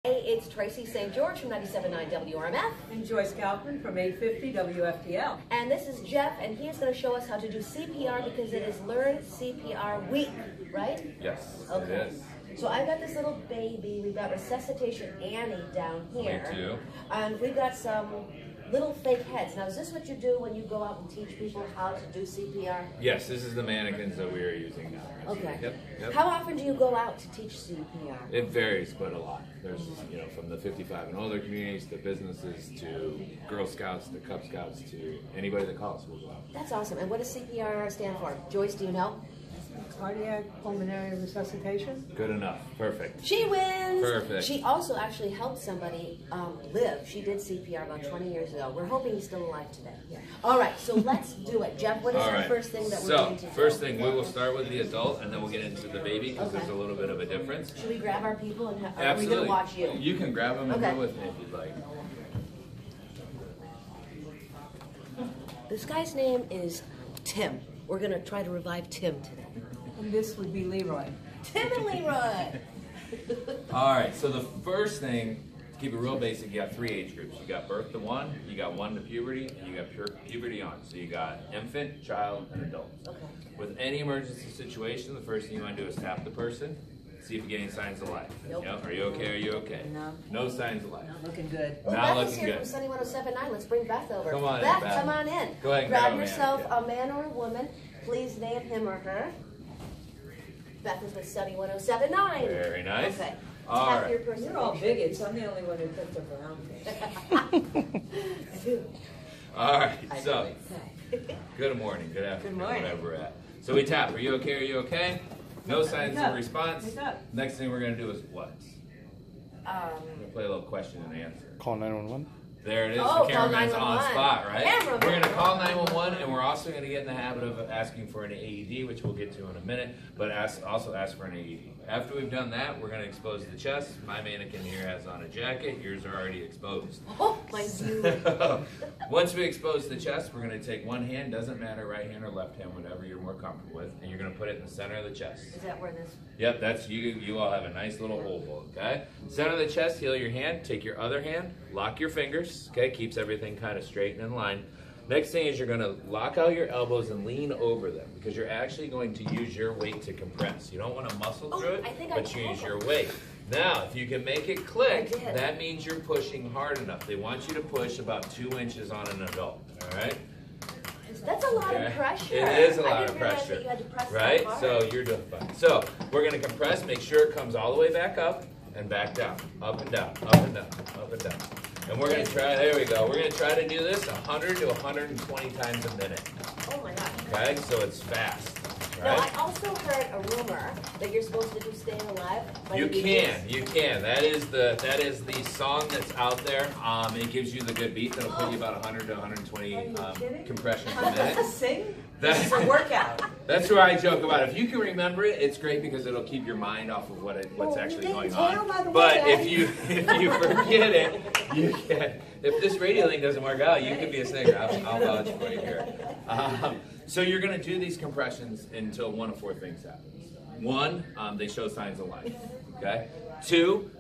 Hey, it's Tracy St. George from 97.9 WRMF. And Joyce Kaufman from 850 WFTL. And this is Jeff, and he is going to show us how to do CPR because it is Learn CPR Week, right? Yes, okay. it is. So I've got this little baby. We've got Resuscitation Annie down here. Me too. And we've got some little fake heads. Now, is this what you do when you go out and teach people how to do CPR? Yes, this is the mannequins that we are using now. Okay. Yep. How often do you go out to teach CPR? It varies, but a lot. There's, from the 55 and older communities to businesses to Girl Scouts to Cub Scouts to anybody that calls, we'll go out. That's awesome. And what does CPR stand for? Joyce, do you know? Cardiac pulmonary resuscitation. Good enough. Perfect. She wins. Perfect. She also actually helped somebody live. She did CPR about 20 years ago. We're hoping he's still alive today. Yeah. All right, so let's do it. Jeff, what is our first thing that we're going to do? First thing, we will start with the adult, and then we'll get into the baby because there's a little bit of a difference. Should we grab our people and are Absolutely. we going to watch you? You can grab them and go with me if you'd like. This guy's name is Tim. We're going to try to revive Tim today. And this would be Leroy. Tim and Leroy. All right, so the first thing, to keep it real basic, you got 3 age groups. You got birth to 1, you got 1 to puberty, and you got puberty on. So you got infant, child, and adult. Okay. With any emergency situation, the first thing you want to do is tap the person, see if you get any signs of life. Nope. Are you okay? Are you okay? No. No signs of life. Not looking good. Well, Not Beth is looking here good. from Sunny 107.9. Let's bring Beth over. Come on in, Beth, Beth. come on in. Go ahead and grab grab a yourself mannequin. a man or a woman. Please name him or her. Beth is with Sunny 107.9. Very nice. Okay. All Tap right. your person. You're all bigots. I'm the only one who picked up around me. All right, so good morning, good afternoon, Good morning. wherever we're at. So we tap, are you okay, are you okay? No signs of response. Wake up. Next thing we're going to do is what? We're going to play a little question and answer. Call 911. There it is, Oh, the call cameraman's on 911. spot, right? Cameraman. We're going to call 911, and we're also going to get in the habit of asking for an AED, which we'll get to in a minute, but also ask for an AED. After we've done that, we're going to expose the chest. My mannequin here has on a jacket. Yours are already exposed. Oh, my God. Once we expose the chest, we're going to take one hand, doesn't matter right hand or left hand, whatever you're more comfortable with, and you're going to put it in the center of the chest. Is that where this? Yep, that's you. You all have a nice little hole, okay? Center of the chest, heel your hand, take your other hand, lock your fingers, okay? Keeps everything kind of straight and in line. Next thing is you're going to lock out your elbows and lean over them because you're actually going to use your weight to compress. You don't want to muscle through it, but you use your weight. Now, if you can make it click, that means you're pushing hard enough. They want you to push about 2 inches on an adult, all right? That's a lot of pressure. It is a lot of pressure, that you had to press right? that hard. So you're doing fine. So we're going to compress, make sure it comes all the way back up and back down, up and down, up and down, up and down. And we're going to try, there we go, we're going to try to do this 100 to 120 times a minute. Oh my gosh. Okay, so it's fast. Now, Right? I also heard a rumor that you're supposed to do Staying Alive. by You the can, Beatles. you can. That is the song that's out there. It gives you the good beat. That'll put you about 100 to 120 compressions a minute. Sing? That's It's a workout. That's where I joke about it. If you can remember it, it's great because it'll keep your mind off of what's actually going on. But if you forget it, you can. If this radio thing doesn't work out, you could be a singer. I'll vouch for you here. So you're going to do these compressions until one of 4 things happens. 1, they show signs of life. Okay. 2,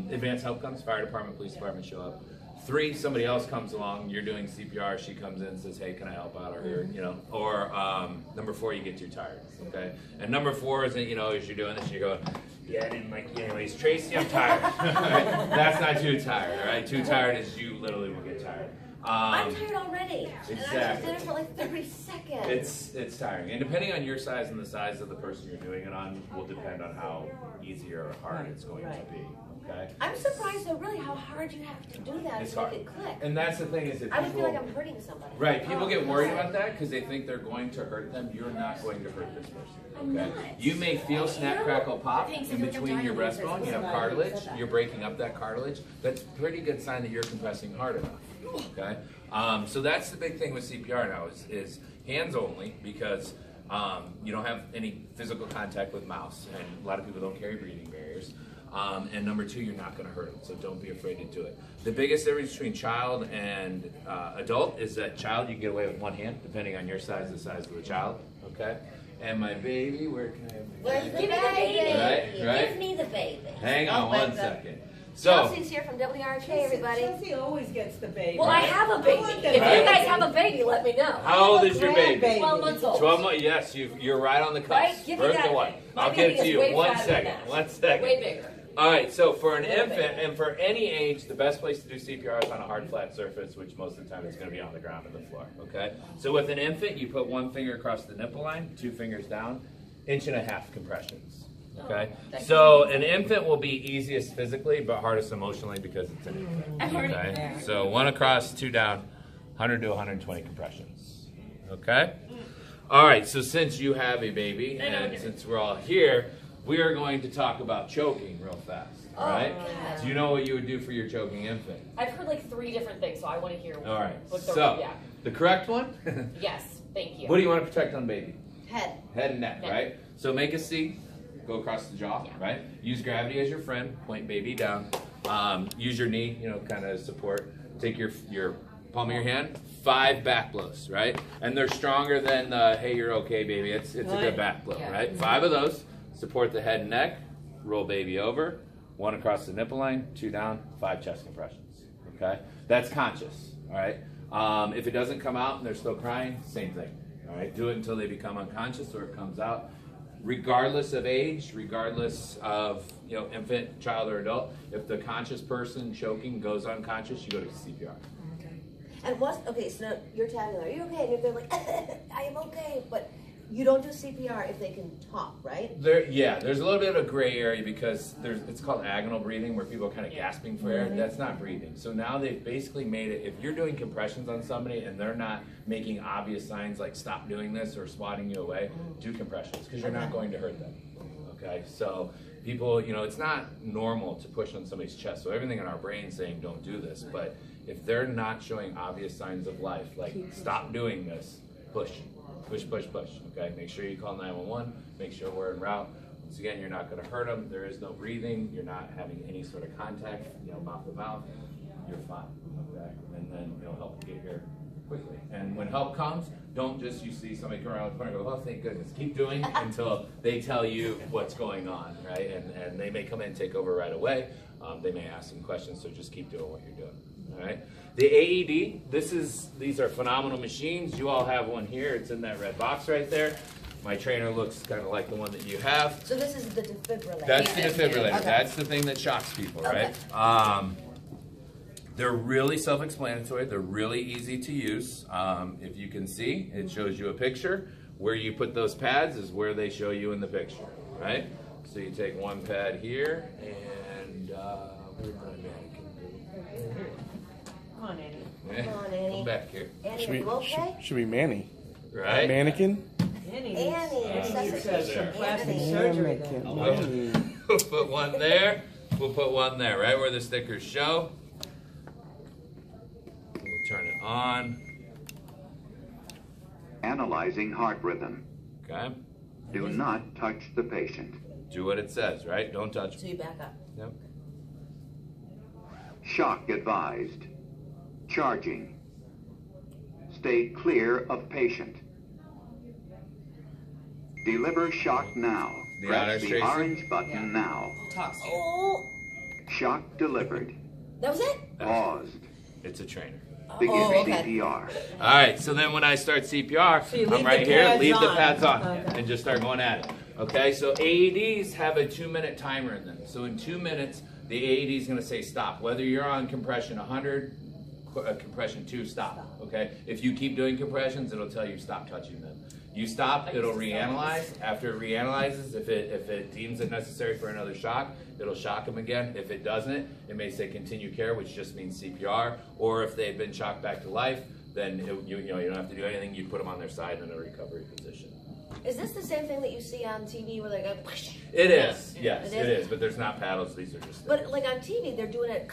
advanced help comes. Fire department, police department show up. 3, somebody else comes along, you're doing CPR, she comes in and says, hey, can I help out? Or, or number 4, you get too tired, okay? And number 4 is, as you're doing this, you're going, yeah, I didn't like you anyways. Tracy, I'm tired. Right? That's not too tired, all right? Too tired is you literally will get tired. I'm tired already. Exactly. And I just did it for like 30 seconds. It's tiring. And depending on your size and the size of the person you're doing it on will depend on how easy or hard it's going to be. Okay? I'm surprised though, really, how hard you have to do that It's to hard. make it click. And that's the thing is that I would feel people, like I'm hurting somebody. right, people get worried about that because they think they're going to hurt them. You're not going to hurt this person. Okay? You may feel snap, crackle, pop in between your breastbone. You have cartilage. You're breaking up that cartilage. That's a pretty good sign that you're compressing hard enough. Okay? So that's the big thing with CPR now is hands only because you don't have any physical contact with mouths, and a lot of people don't carry breathing barriers. And number 2, you're not going to hurt them, so don't be afraid to do it. The biggest difference between child and adult is that child you can get away with one hand, depending on your size, the size of the child. Okay. And my baby, where can I have my Where's baby? the baby? Right. Give me the baby. Hang on one second. So Chelsea's here from WRMF, everybody. Chelsea always gets the baby. Well, I have a baby. If you guys have a baby, let me know. How old is your baby? 12 months old. 12 months. Yes, you're right on the cusp. Right? Give me Birth that to one. thing. I'll My give it baby to is you. way 1 fatter second. than that. 1 second. Way bigger. All right, so for an infant bigger. and for any age, the best place to do CPR is on a hard, flat surface, which most of the time it's going to be on the ground or the floor, okay? So with an infant, you put 1 finger across the nipple line, 2 fingers down, 1.5 inch compressions, okay? So an infant will be easiest physically, but hardest emotionally because it's an infant, okay? So 1 across, 2 down, 100 to 120 compressions, okay? All right, so since you have a baby, and since we're all here, we are going to talk about choking real fast, all right? God. Do you know what you would do for your choking infant? I've heard like 3 different things, so I want to hear All right, what the so yeah. the correct one? Yes, thank you. What do you want to protect on baby? Head. Head and neck, Neck. right? So make a C, go across the jaw, right? Use gravity as your friend, point baby down. Use your knee, kind of support. Take your palm of your hand, 5 back blows, right? And they're stronger than hey, you're okay, baby. It's a good back blow, right? 5 of those. Support the head and neck, roll baby over, 1 across the nipple line, 2 down, 5 chest compressions, okay? That's conscious, all right? If it doesn't come out and they're still crying, same thing, all right? Do it until they become unconscious or it comes out. Regardless of age, regardless of, infant, child, or adult, if the conscious person choking goes unconscious, you go to CPR. And so now you're tagging them, are you okay? And if they're like, I am okay, but you don't do CPR if they can talk, right? There's a little bit of a gray area because it's called agonal breathing where people are kind of gasping for air. That's not breathing. So now they've basically made it, if you're doing compressions on somebody and they're not making obvious signs like stop doing this or swatting you away, do compressions because you're not going to hurt them. Okay, so people, it's not normal to push on somebody's chest. So everything in our brain is saying don't do this, but if they're not showing obvious signs of life, like stop doing this, push. Push, push, push, okay? Make sure you call 911, make sure we're en route. Once again, you're not gonna hurt them, there is no breathing, you're not having any sort of contact, mouth to mouth, you're fine, okay? And then it'll help get here quickly. And when help comes, don't just, you see somebody come around the corner and go, oh, thank goodness. Keep doing until they tell you what's going on, right? And they may come in and take over right away. They may ask some questions, so just keep doing what you're doing. All right. The AED, these are phenomenal machines. You all have one here. It's in that red box right there. My trainer looks kind of like the one that you have. So this is the defibrillator. That's the defibrillator. Okay. That's the thing that shocks people, right? Okay. They're really self-explanatory. They're really easy to use. If you can see, it shows you a picture. Where you put those pads is where they show you in the picture, right? So you take 1 pad here and where's my mannequin? Come on, Annie. Come on, Annie. Come back here. Annie, are you okay? Should be Manny. Right? Mannequin? Annie Annie, needs some plastic Annie. surgery then. We'll put 1 there. We'll put 1 there, right where the stickers show. We'll turn it on. Analyzing heart rhythm. Okay. Do not touch the patient. Do what it says, right? Don't touch. So you back up. Yep. Shock advised. Charging. Stay clear of patient. Deliver shock now. The Press honors, the Tracy? orange button now. Oh, Shock delivered. that was it? Paused. It's a trainer. Begin okay. CPR. All right, so then when I start CPR, So you I'm leave right the here, pads leave the on. pads on, Okay. and just start going at it. Okay, so AEDs have a 2-minute timer in them. So in 2 minutes, the AED is going to say stop. Whether you're on compression 100, compression 2, stop. Okay, if you keep doing compressions, it'll tell you stop touching them. You stop, it'll reanalyze. After it reanalyzes, if it deems it necessary for another shock, it'll shock them again. If it doesn't, it may say continue care, which just means CPR. Or if they've been shocked back to life, then you don't have to do anything. You put them on their side in a recovery position. Is this the same thing that you see on TV where they go? It is, yes, It it is? is. But there's not paddles. These are just. But like on TV, they're doing it,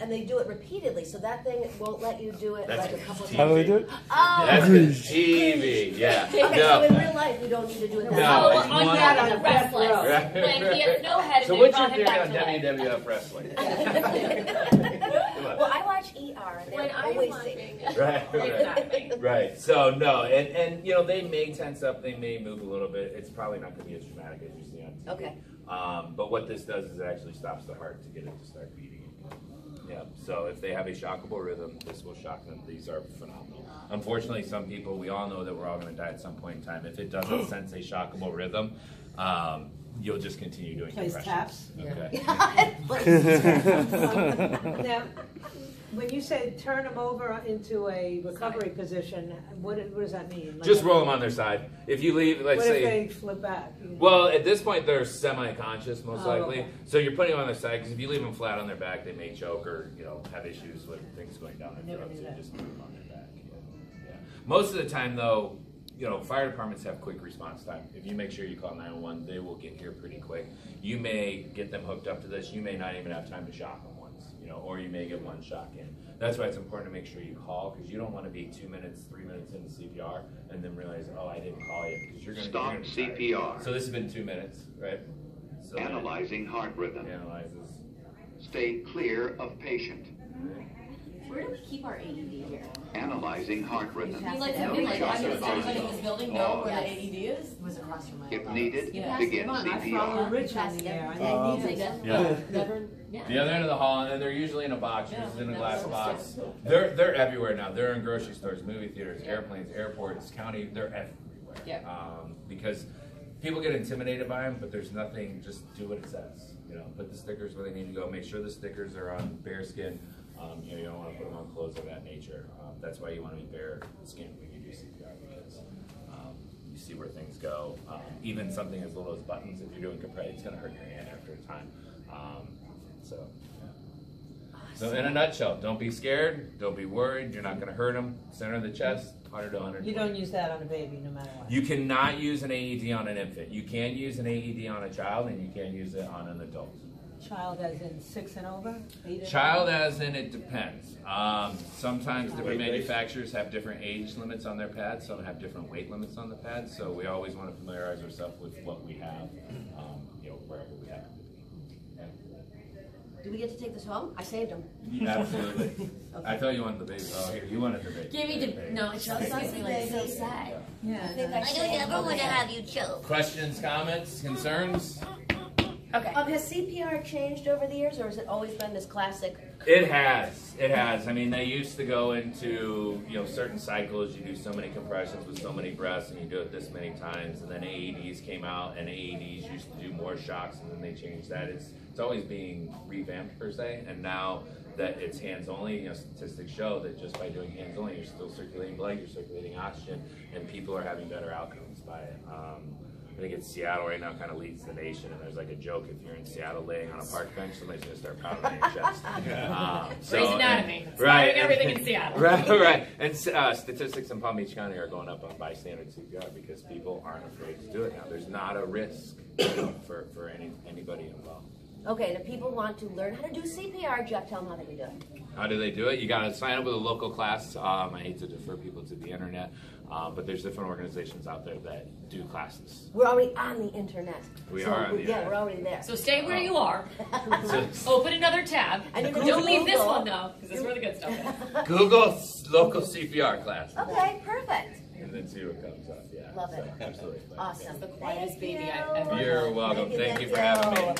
and they do it repeatedly, so that thing won't let you do it That's like a couple of TV. How do times. they do it? Oh, That's the TV. Yeah. okay. So in real life, you don't need to do it that No, way. it's on one- that on the restless. Right, When he has no head So and what's they your brought him theory back on to life. WWF wrestling? Well, I watch ER, and When they're I'm always watching, safe. Right, Exactly. right, right. So no, and they may tense up, they may move a little bit. It's probably not going to be as dramatic as you see on TV. Okay. But what this does is it actually stops the heart to get it to start beating. So if they have a shockable rhythm, this will shock them. These are phenomenal. Unfortunately, some people, we all know that we're all going to die at some point in time. If it doesn't sense a shockable rhythm, you'll just continue doing compressions. Taps. Okay. Now, when you say turn them over into a recovery position, what does that mean? Like Just roll them on their side. If you leave, let's what say. if they flip back? Well, at this point, they're semi-conscious, most likely. Okay. So you're putting them on their side, because if you leave them flat on their back, they may choke or, have issues with things going down their throat. So you just put them on their back. Yeah. Most of the time, though, fire departments have quick response time. If you make sure you call 911, they will get here pretty quick. You may get them hooked up to this. You may not even have time to shock them once, or you may get one shock in. That's why it's important to make sure you call, because you don't want to be 2 minutes, 3 minutes into CPR and then realize, oh, I didn't call you, because you're going to Stop CPR. So this has been 2 minutes, right? So Analyzing heart rhythm. Analyzes. Stay clear of patient. Where do we keep our AED here? Analyzing heart rhythm. I mean, like, does everybody in this building know where the AED is? It was across from my If needed, Yeah. begin I follow CPR. Rich on there. I need Yeah. Yeah. The other end of the hall, and they're usually in a box, usually in a glass box. They're everywhere now. They're in grocery stores, movie theaters, airplanes, airports, county. They're everywhere. Yeah. Because people get intimidated by them, but there's nothing. Just do what it says. Put the stickers where they need to go. Make sure the stickers are on bare skin. You don't want to put them on clothes of that nature. That's why you want to be bare skin when you do CPR, because you see where things go. Even something as little as buttons, if you're doing compression, it's going to hurt your hand after a time. So in a nutshell, don't be scared, don't be worried, you're not going to hurt them. Center of the chest, 100 to 100. You don't use that on a baby, no matter what. You cannot use an AED on an infant. You can use an AED on a child, and you can use it on an adult. Child as in 6 and over? 8 and Child over? as in, it depends. Sometimes different manufacturers have different age limits on their pads. Some have different weight limits on the pads. So we always want to familiarize ourselves with what we have, wherever we have. Do we get to take this home? I saved them. Yeah, absolutely. Okay. I thought you wanted the baby. Oh, here, you wanted the baby. Give me the, no, it just makes me like so sad. Yeah. I think I don't ever want to have you choke. Questions, comments, concerns? Okay. Has CPR changed over the years, or has it always been this classic? It has. It has. I mean, they used to go into, certain cycles. You do so many compressions with so many breaths, and you do it this many times. And then AEDs came out, and AEDs used to do more shocks, and then they changed that. It's always being revamped, per se. And now that it's hands only, statistics show that just by doing hands only, you're still circulating blood, you're circulating oxygen, and people are having better outcomes by it. I think it's Seattle right now kind of leads the nation, and there's like a joke, if you're in Seattle laying on a park bench, somebody's going to start pounding your chest. Grey's Anatomy. Right. Everything in Seattle. Right. And statistics in Palm Beach County are going up on bystander CPR because people aren't afraid to do it now. There's not a risk for anybody involved. Okay, and if people want to learn how to do CPR, Jeff, tell them how they can do it. How do they do it? You got to sign up with a local class. I hate to defer people to the internet, but there's different organizations out there that do classes. We're already on the internet. We are on the internet. Yeah, we're already there. So stay where you are. Open another tab. Don't leave this one though, because this is where the good stuff is. Google local CPR class. Okay, perfect. And then see what comes up. Yeah. Love it. Absolutely. Awesome. That's the quietest Thank baby you. I've ever You're welcome. Thank you for having me.